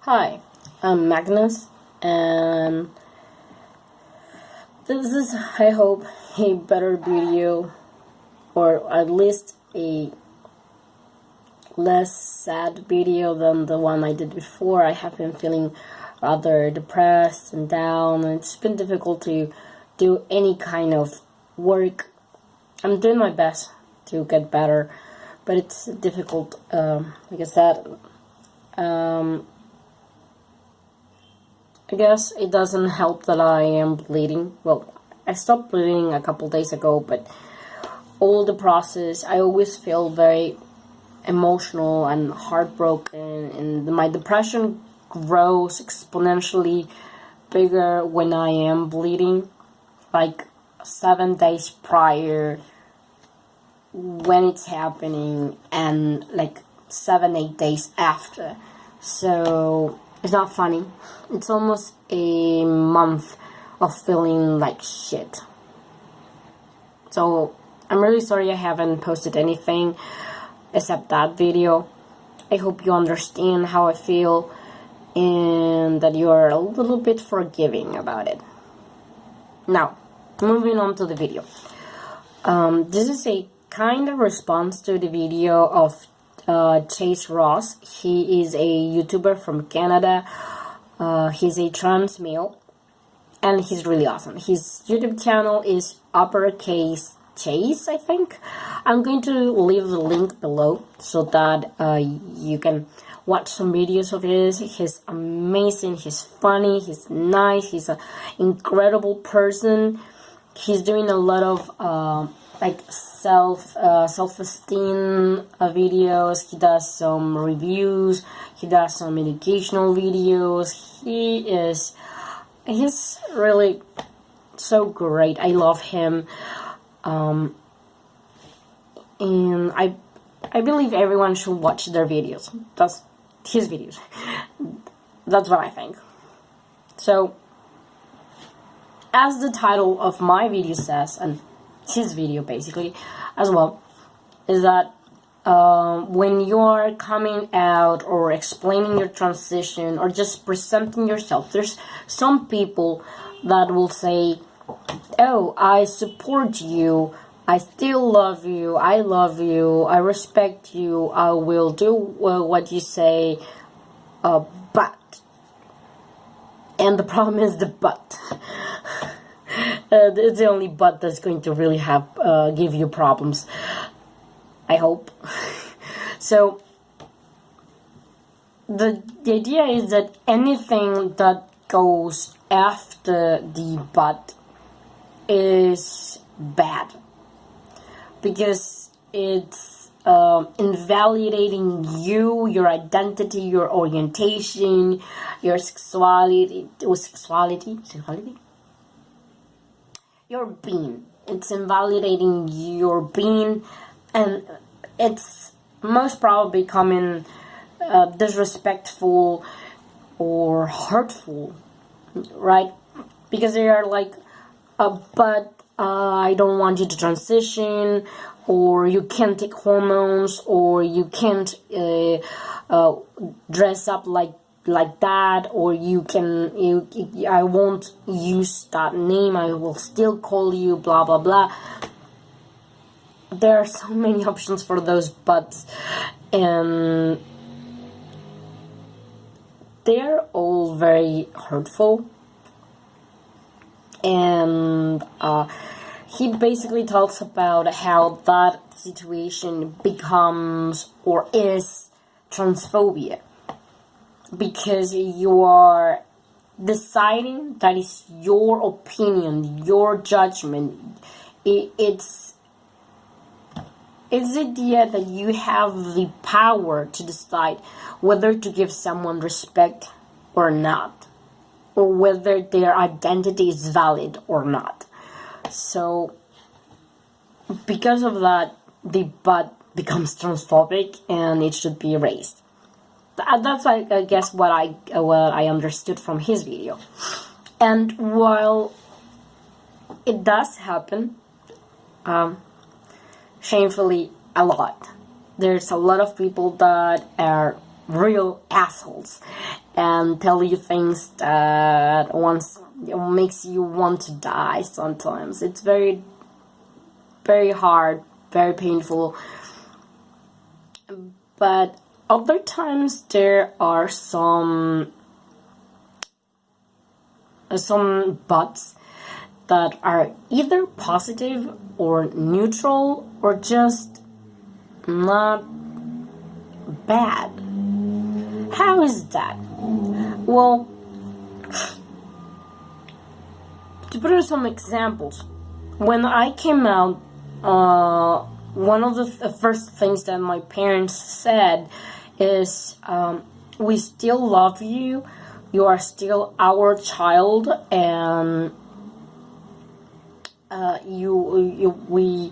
Hi, I'm Magnus, and this is, I hope, a better video, or at least a less sad video than the one I did before. I have been feeling rather depressed and down, and it's been difficult to do any kind of work. I'm doing my best to get better, but it's difficult, like I said. I guess it doesn't help that I am bleeding. Well, I stopped bleeding a couple days ago, but all the process, I always feel very emotional and heartbroken, and my depression grows exponentially bigger when I am bleeding, like 7 days prior when it's happening, and like 7-8 days after. So it's not funny. It's almost a month of feeling like shit. So I'm really sorry I haven't posted anything except that video. I hope you understand how I feel and that you're a little bit forgiving about it. Now, moving on to the video. This is a kind of response to the video of Chase Ross. He is a YouTuber from Canada. He's a trans male, and he's really awesome. His YouTube channel is uppercase Chase, I think. I'm going to leave the link below so that you can watch some videos of his. He's amazing, he's funny, he's nice, he's an incredible person. He's doing a lot of like self-esteem videos. He does some reviews, he does some educational videos. He's really so great. I love him, and I believe everyone should watch their videos. That's his videos. That's what I think. So, as the title of my video says, and his video basically as well, is that when you are coming out or explaining your transition or just presenting yourself, there's some people that will say, oh, I support you, I still love you, I respect you, I will do what you say, but, and the problem is the but. It's the only but that's going to really give you problems, I hope. So the idea is that anything that goes after the but is bad, because it's invalidating you, your identity, your orientation, your sexuality, your being. It's invalidating your being, and it's most probably becoming disrespectful or hurtful, right? Because they are like, but I don't want you to transition, or you can't take hormones, or you can't dress up like that, or I won't use that name, I will still call you blah blah blah. There are so many options for those buts, and they're all very hurtful. And he basically talks about how that situation becomes or is transphobia, because you are deciding that is your opinion, your judgment. It's the idea that you have the power to decide whether to give someone respect or not, or whether their identity is valid or not. So because of that, the but becomes transphobic and it should be erased. That's, I guess, what I understood from his video. And while it does happen, shamefully, a lot, there's a lot of people that are real assholes and tell you things that once makes you want to die sometimes. It's very, very hard, very painful. But other times there are some buts that are either positive or neutral or just not bad. How is that? Well, to put in some examples, when I came out, one of the first things that my parents said is, we still love you, you are still our child, and we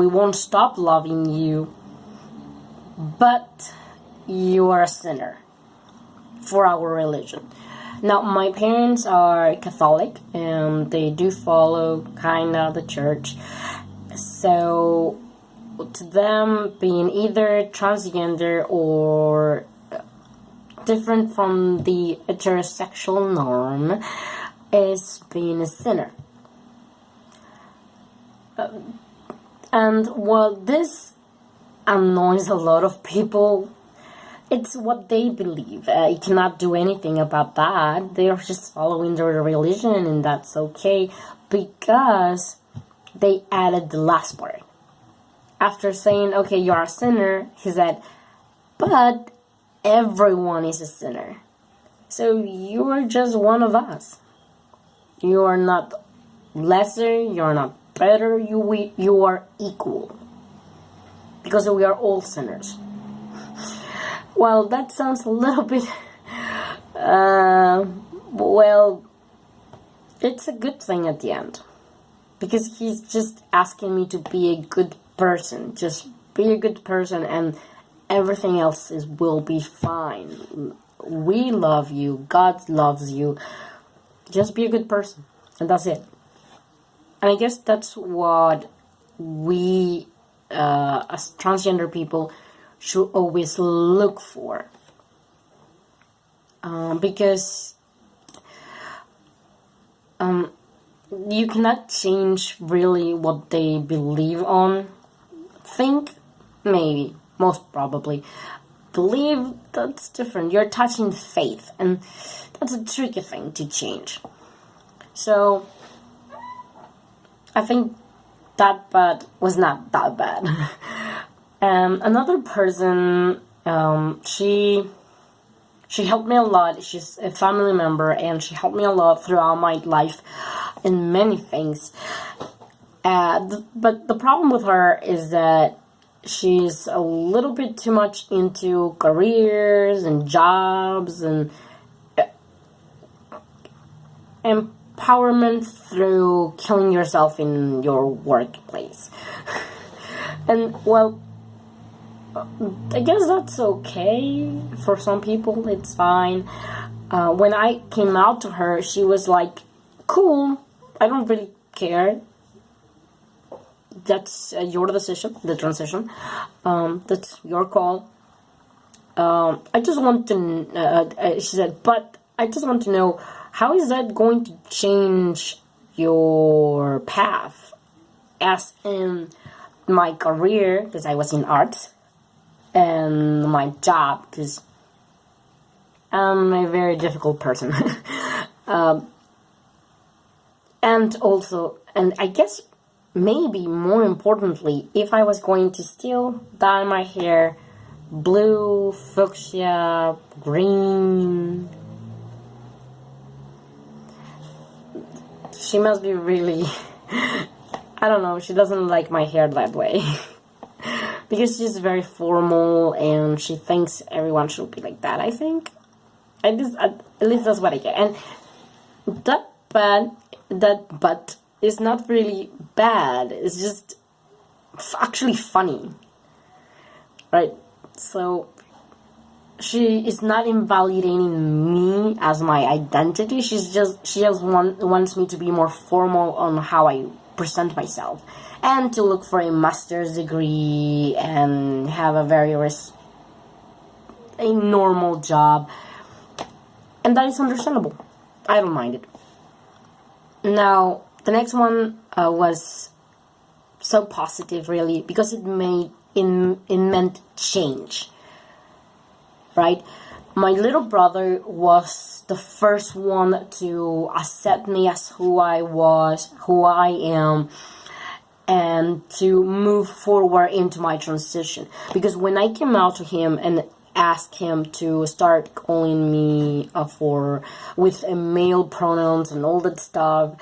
won't stop loving you, but you are a sinner for our religion. Now, my parents are Catholic, and they do follow kind of the church. So, to them, being either transgender or different from the heterosexual norm is being a sinner. And while this annoys a lot of people, it's what they believe. You cannot do anything about that. They're just following their religion, and that's okay, because they added the last part. After saying, okay, you're a sinner, he said, but everyone is a sinner. So you're just one of us. You are not lesser, you're not better, you are equal. Because we are all sinners. Well, that sounds a little bit, well, it's a good thing at the end. Because he's just asking me to be a good person. Just be a good person and everything else will be fine. We love you. God loves you. Just be a good person. And that's it. And I guess that's what we, as transgender people, should always look for. Because you cannot change really what they believe on. Think? Maybe. Most probably. Believe? That's different. You're touching faith. And that's a tricky thing to change. So, I think that bad was not that bad. Another person, she helped me a lot. She's a family member, and she helped me a lot throughout my life in many things. But the problem with her is that she's a little bit too much into careers and jobs and empowerment through killing yourself in your workplace. And, well, I guess that's okay for some people. It's fine. When I came out to her, she was like, cool, I don't really care. That's your decision, the transition. That's your call. I just want to, she said, but I just want to know, how is that going to change your path? As in my career, because I was in arts, and my job, because I'm a very difficult person. And also, and I guess maybe more importantly, if I was going to still dye my hair blue, fuchsia, green, she must be really, I don't know, she doesn't like my hair that way. Because she's very formal and she thinks everyone should be like that, I think. At least that's what I get. And that but is not really bad. It's just actually funny. Right? So she is not invalidating me as my identity. She just wants me to be more formal on how I present myself, and to look for a master's degree and have a very a normal job, and that is understandable. I don't mind it. Now, the next one was so positive, really, because it meant change, right? My little brother was the first one to accept me as who I was, who I am, and to move forward into my transition. Because when I came out to him and asked him to start calling me with male pronouns and all that stuff,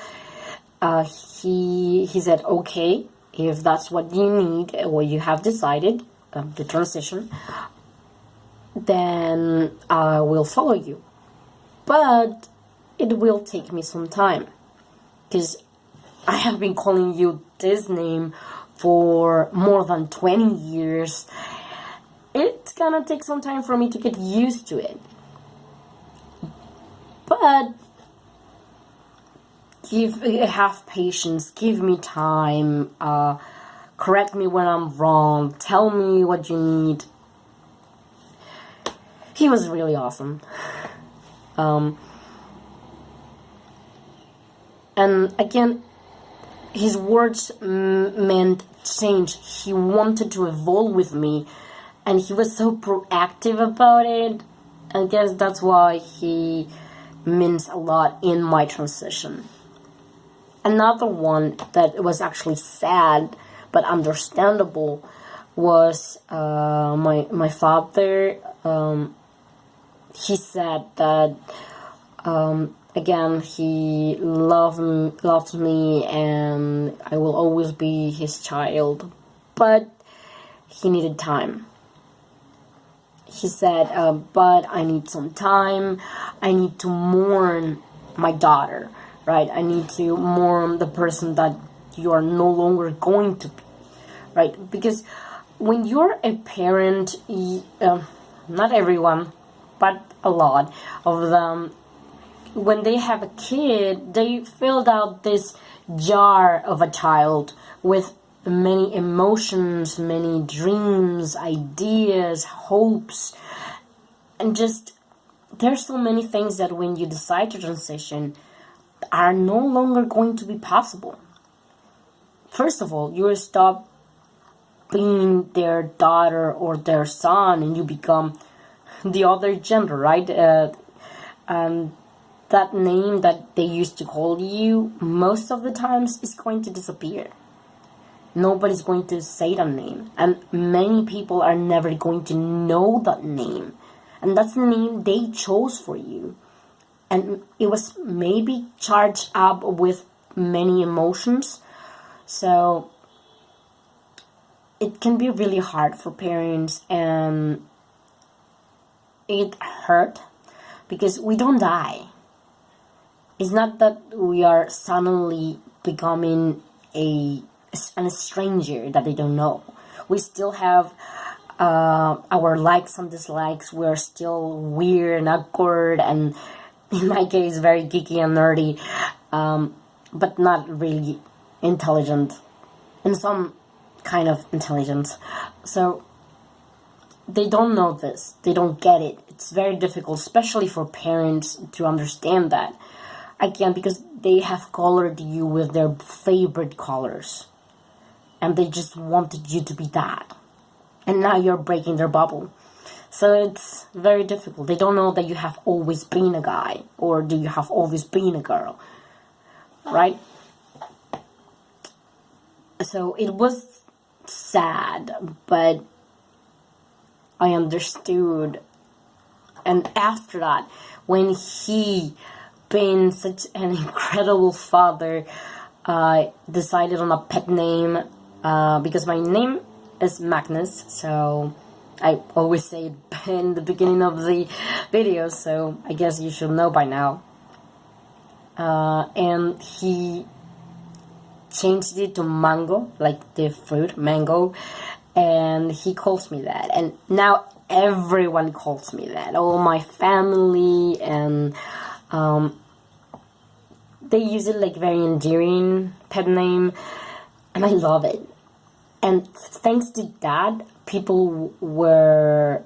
he said, okay, if that's what you need, or you have decided, the transition, then I will follow you. But it will take me some time, because I have been calling you this name for more than 20 years. It's gonna take some time for me to get used to it. But have patience, give me time, correct me when I'm wrong, tell me what you need. He was really awesome. And again, his words meant change. He wanted to evolve with me, and he was so proactive about it. I guess that's why he means a lot in my transition. Another one that was actually sad but understandable was my father. He said that again, he loves me, and I will always be his child, but he needed time. He said, but I need some time. I need to mourn my daughter, right? I need to mourn the person that you are no longer going to be, right? Because when you're a parent, not everyone, but a lot of them, when they have a kid, they filled out this jar of a child with many emotions, many dreams, ideas, hopes, and just there's so many things that when you decide to transition are no longer going to be possible. First of all, you stop being their daughter or their son, and you become the other gender, right? That name that they used to call you, most of the times, is going to disappear. Nobody's going to say that name, and many people are never going to know that name, and that's the name they chose for you. And it was maybe charged up with many emotions, so it can be really hard for parents, and it hurt because we don't die. It's not that we are suddenly becoming a stranger that they don't know. We still have our likes and dislikes. We're still weird and awkward, and in my case, very geeky and nerdy, but not really intelligent, in some kind of intelligence. So they don't know this. They don't get it. It's very difficult, especially for parents, to understand that. Again, because they have colored you with their favorite colors, and they just wanted you to be that. And now you're breaking their bubble. So it's very difficult. They don't know that you have always been a guy, or do you have always been a girl, right? So it was sad, but I understood. And after that, when he, being such an incredible father, decided on a pet name, because my name is Magnus, so I always say it in the beginning of the video, so I guess you should know by now. And he changed it to Mango, like the fruit, mango, and he calls me that. And now everyone calls me that, all my family, and they use it like very endearing pet name, and I love it. And thanks to that, people were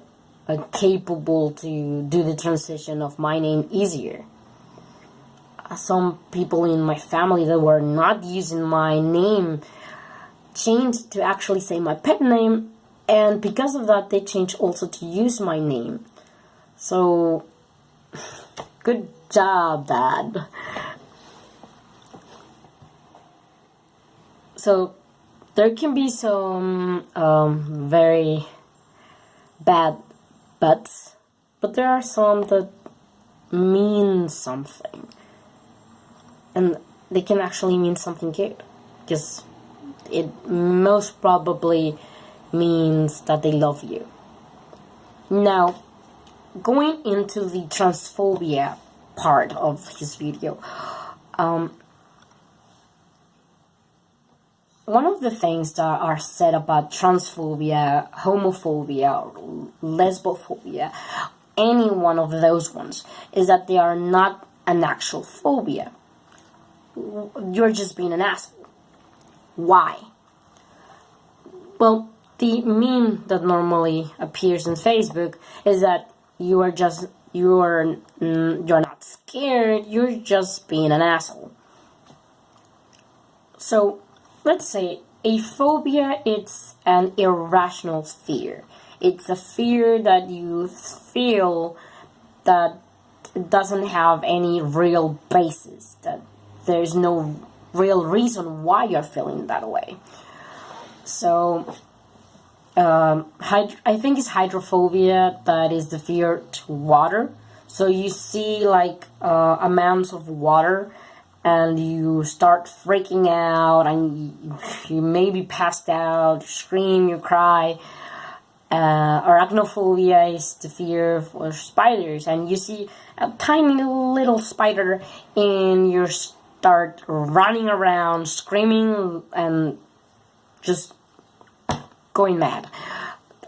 capable to do the transition of my name easier. Some people in my family that were not using my name changed to actually say my pet name, and because of that they changed also to use my name. So good job, Dad. So there can be some very bad buts, but there are some that mean something, and they can actually mean something good, because it most probably means that they love you. Now, going into the transphobia part of his video, one of the things that are said about transphobia, homophobia, lesbophobia, any one of those ones, is that they are not an actual phobia. You're just being an asshole. Why? Well, the meme that normally appears on Facebook is that you're not scared, you're just being an asshole. So let's say a phobia, it's an irrational fear. It's a fear that you feel that it doesn't have any real basis, that there's no real reason why you're feeling that way. So I think it's hydrophobia, that is the fear to water. So you see like amounts of water and you start freaking out, and you maybe passed out, you scream, you cry. Arachnophobia is the fear for spiders, and you see a tiny little spider and you start running around, screaming, and just going mad.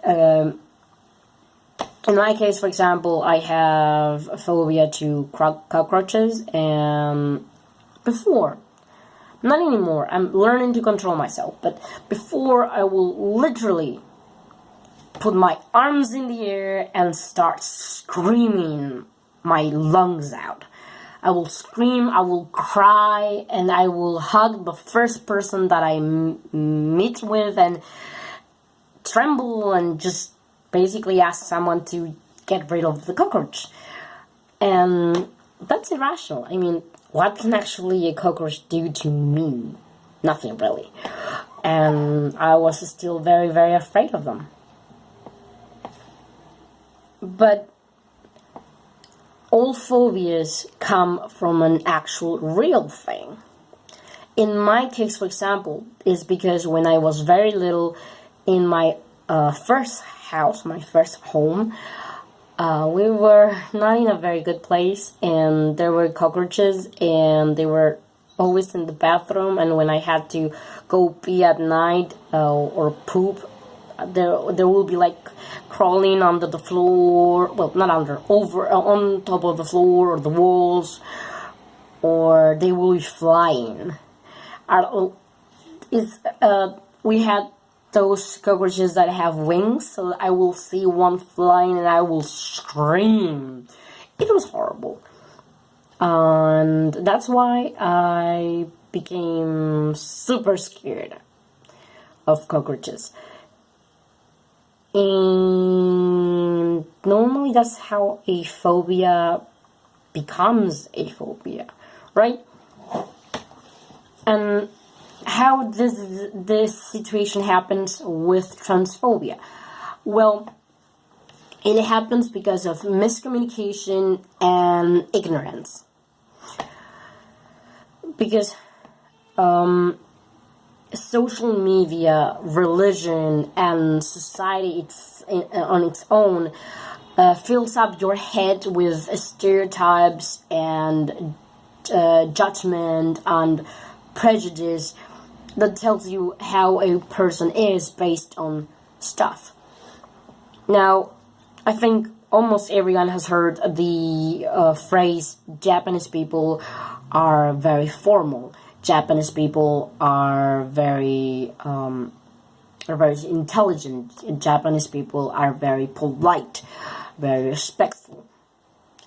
In my case, for example, I have a phobia to cockroaches, and before, not anymore, I'm learning to control myself, but before I will literally put my arms in the air and start screaming my lungs out. I will scream, I will cry, and I will hug the first person that I meet with and tremble and just basically ask someone to get rid of the cockroach. And that's irrational. I mean, what can actually a cockroach do to me? Nothing, really. And I was still very, very afraid of them. But all phobias come from an actual real thing. In my case, for example, is because when I was very little, in my first house, my first home, we were not in a very good place, and there were cockroaches, and they were always in the bathroom, and when I had to go pee at night or poop, there will be like crawling under the floor, well, not under, over, on top of the floor or the walls, or they will be flying. We had those cockroaches that have wings, so I will see one flying and I will scream. It was horrible. And that's why I became super scared of cockroaches. And normally that's how a phobia becomes a phobia, right? And how this situation happens with transphobia? Well, it happens because of miscommunication and ignorance. Because social media, religion, and society on its own fills up your head with stereotypes and judgment and prejudice that tells you how a person is based on stuff. Now, I think almost everyone has heard the phrase, Japanese people are very formal. Japanese people are very are very intelligent. Japanese people are very polite, very respectful.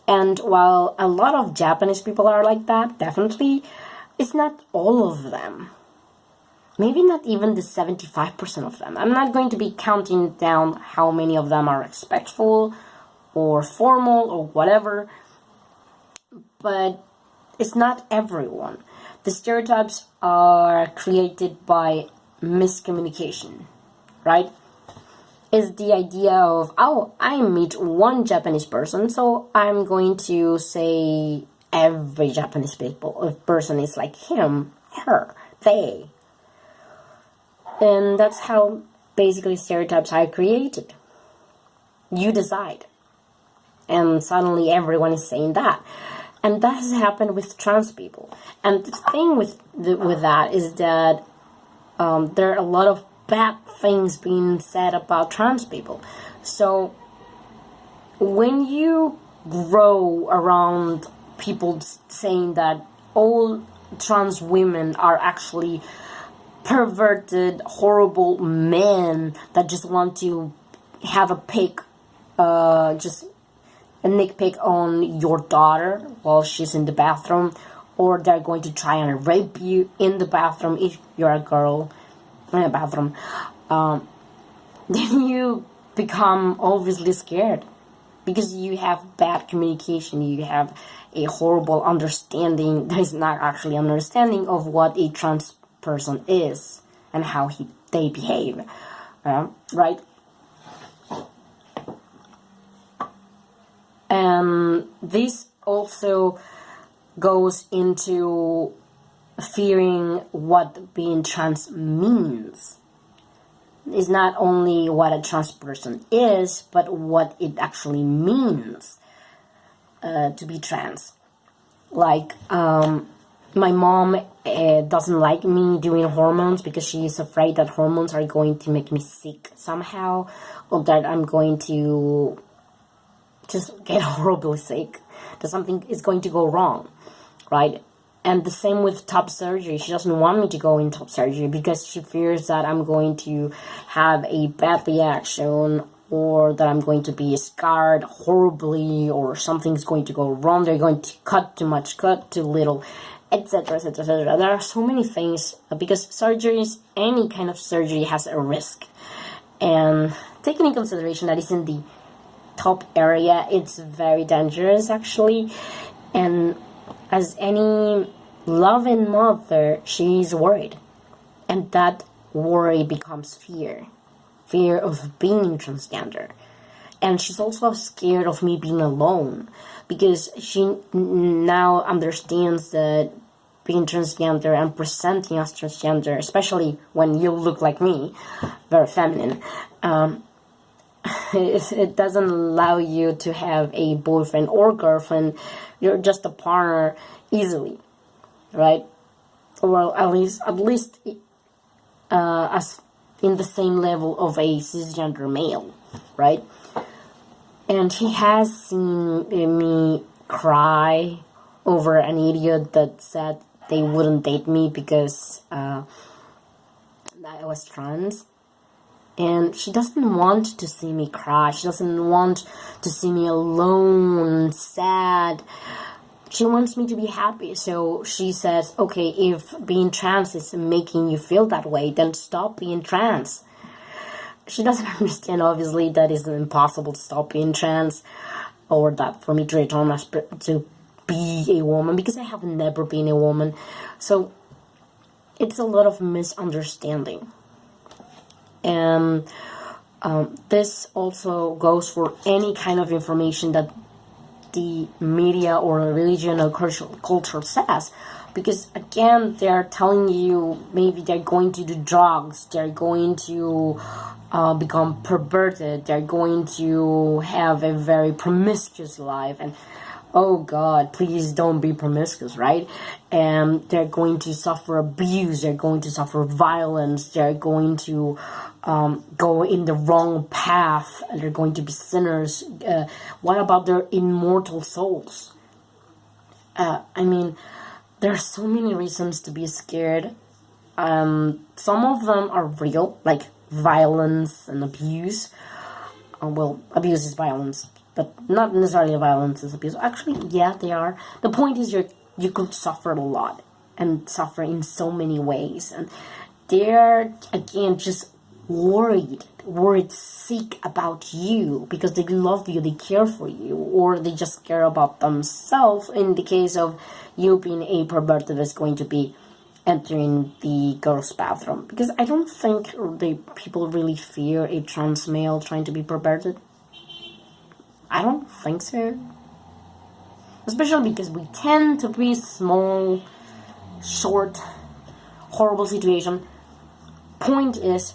And while a lot of Japanese people are like that, definitely, it's not all of them. Maybe not even the 75% of them. I'm not going to be counting down how many of them are respectful or formal or whatever, but it's not everyone. The stereotypes are created by miscommunication, right? Is the idea of, oh, I meet one Japanese person, so I'm going to say every Japanese person is like him, her, they. And that's how basically stereotypes are created. You decide. And suddenly everyone is saying that. And that has happened with trans people. And the thing with that is that there are a lot of bad things being said about trans people. So when you grow around people saying that all trans women are actually perverted, horrible men that just want to have a pick, just a nick pick on your daughter while she's in the bathroom, or they're going to try and rape you in the bathroom if you're a girl in a bathroom, then you become obviously scared because you have bad communication, you have a horrible understanding. There's not actually understanding of what a trans person is and how they behave, right? And this also goes into fearing what being trans means. It's not only what a trans person is, but what it actually means to be trans. Like, my mom doesn't like me doing hormones because she is afraid that hormones are going to make me sick somehow, or that I'm going to just get horribly sick, that something is going to go wrong, right? And the same with top surgery. She doesn't want me to go in top surgery because she fears that I'm going to have a bad reaction, or that I'm going to be scarred horribly, or something's going to go wrong. They're going to cut too much, cut too little, etc., etc., etc. There are so many things because surgeries, any kind of surgery has a risk. And taking in consideration that it's in the top area, it's very dangerous actually. And as any loving mother, she's worried. And that worry becomes fear. Fear of being transgender. And she's also scared of me being alone. Because she now understands that being transgender and presenting as transgender, especially when you look like me, very feminine, it doesn't allow you to have a boyfriend or girlfriend. You're just a partner easily, right? Well, at least as in the same level of a cisgender male, right? And he has seen me cry over an idiot that said they wouldn't date me because I was trans. And she doesn't want to see me cry. She doesn't want to see me alone, sad. She wants me to be happy. So she says, okay, if being trans is making you feel that way, then stop being trans. She doesn't understand, obviously, that it's impossible to stop being trans, or that for me to return to be a woman, because I have never been a woman. So it's a lot of misunderstanding. And this also goes for any kind of information that the media or religion or culture says, because again, they're telling you maybe they're going to do drugs, they're going to become perverted, they're going to have a very promiscuous life, and oh God, please don't be promiscuous, right? And they're going to suffer abuse, they're going to suffer violence, they're going to go in the wrong path, they're going to be sinners. What about their immortal souls? I mean, there are so many reasons to be scared. Some of them are real, like violence and abuse. Well, abuse is violence, but not necessarily violence is abuse. Actually, yeah, they are. The point is you could suffer a lot and suffer in so many ways, and they're again just worried sick about you because they love you, they care for you, or they just care about themselves. In the case of you being a pervert that is going to be entering the girls' bathroom, because I don't think the people really fear a trans male trying to be perverted. I don't think so. Especially because we tend to be small, short, horrible situation. Point is,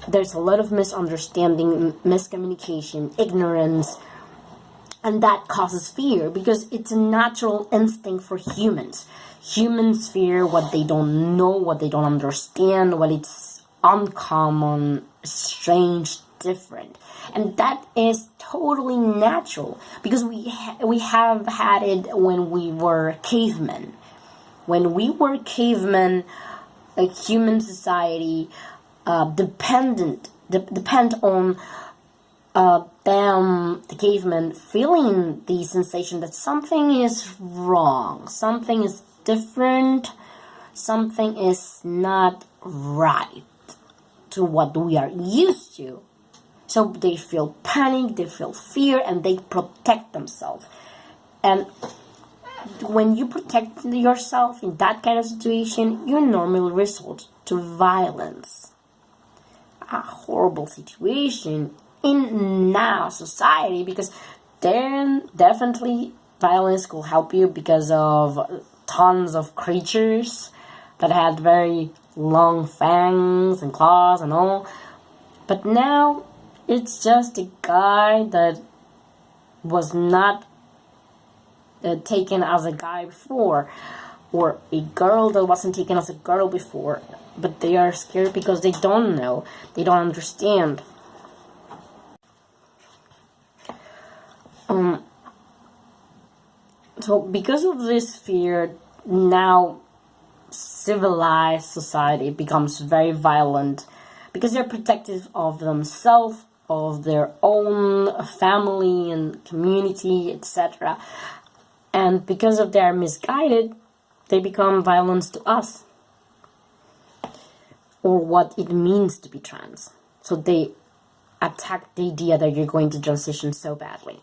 there's a lot of misunderstanding, miscommunication, ignorance, and that causes fear because it's a natural instinct for humans. Humans fear what they don't know, what they don't understand, what it's uncommon, strange, different. And that is totally natural because we have had it when we were cavemen. When we were cavemen, a human society depend on them, the cavemen, feeling the sensation that something is wrong, something is different, something is not right to what we are used to. So they feel panic, they feel fear, and they protect themselves. And when you protect yourself in that kind of situation, you normally resort to violence. A horrible situation in now society, because then definitely violence could help you because of tons of creatures that had very long fangs and claws and all. But now it's just a guy that was not taken as a guy before, or a girl that wasn't taken as a girl before, but they are scared because they don't know, they don't understand. So because of this fear, now civilized society becomes very violent because they're protective of themselves, of their own family and community, etc. And because of their misguided, they become violent to us, or what it means to be trans. So they attack the idea that you're going to transition so badly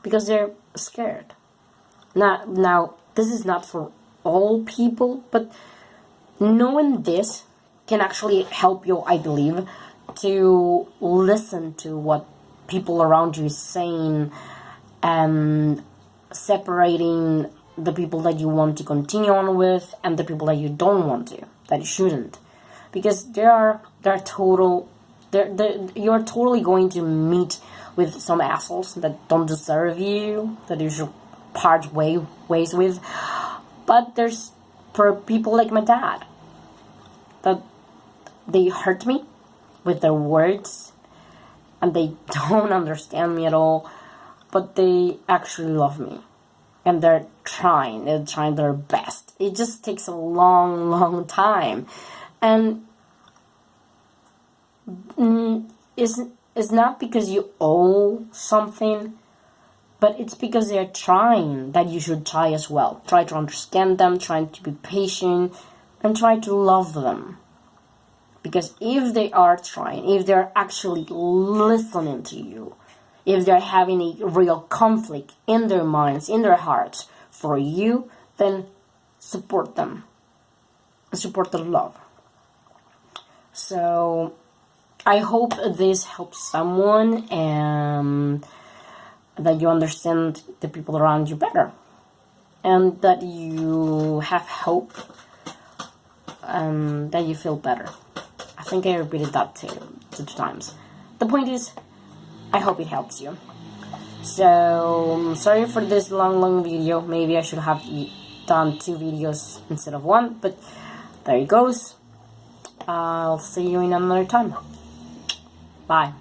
because they're scared. Now this is not for all people, but knowing this can actually help you, I believe, to listen to what people around you is saying and separating the people that you want to continue on with and the people that you don't want to, that you shouldn't, because you're totally going to meet with some assholes that don't deserve you, that you should part ways with. But there's people like my dad that they hurt me with their words and they don't understand me at all, but they actually love me. And they're trying their best. It just takes a long time. And it's not because you owe something, but it's because they're trying that you should try as well. Try to understand them, try to be patient, and try to love them. Because if they are trying, if they're actually listening to you, if they're having a real conflict in their minds, in their hearts for you, then support them. Support their love. So I hope this helps someone and that you understand the people around you better. And that you have hope and that you feel better. I think I repeated that two times. The point is, I hope it helps you. So, sorry for this long video. Maybe I should have done 2 videos instead of 1, but there it goes. I'll see you in another time. Bye.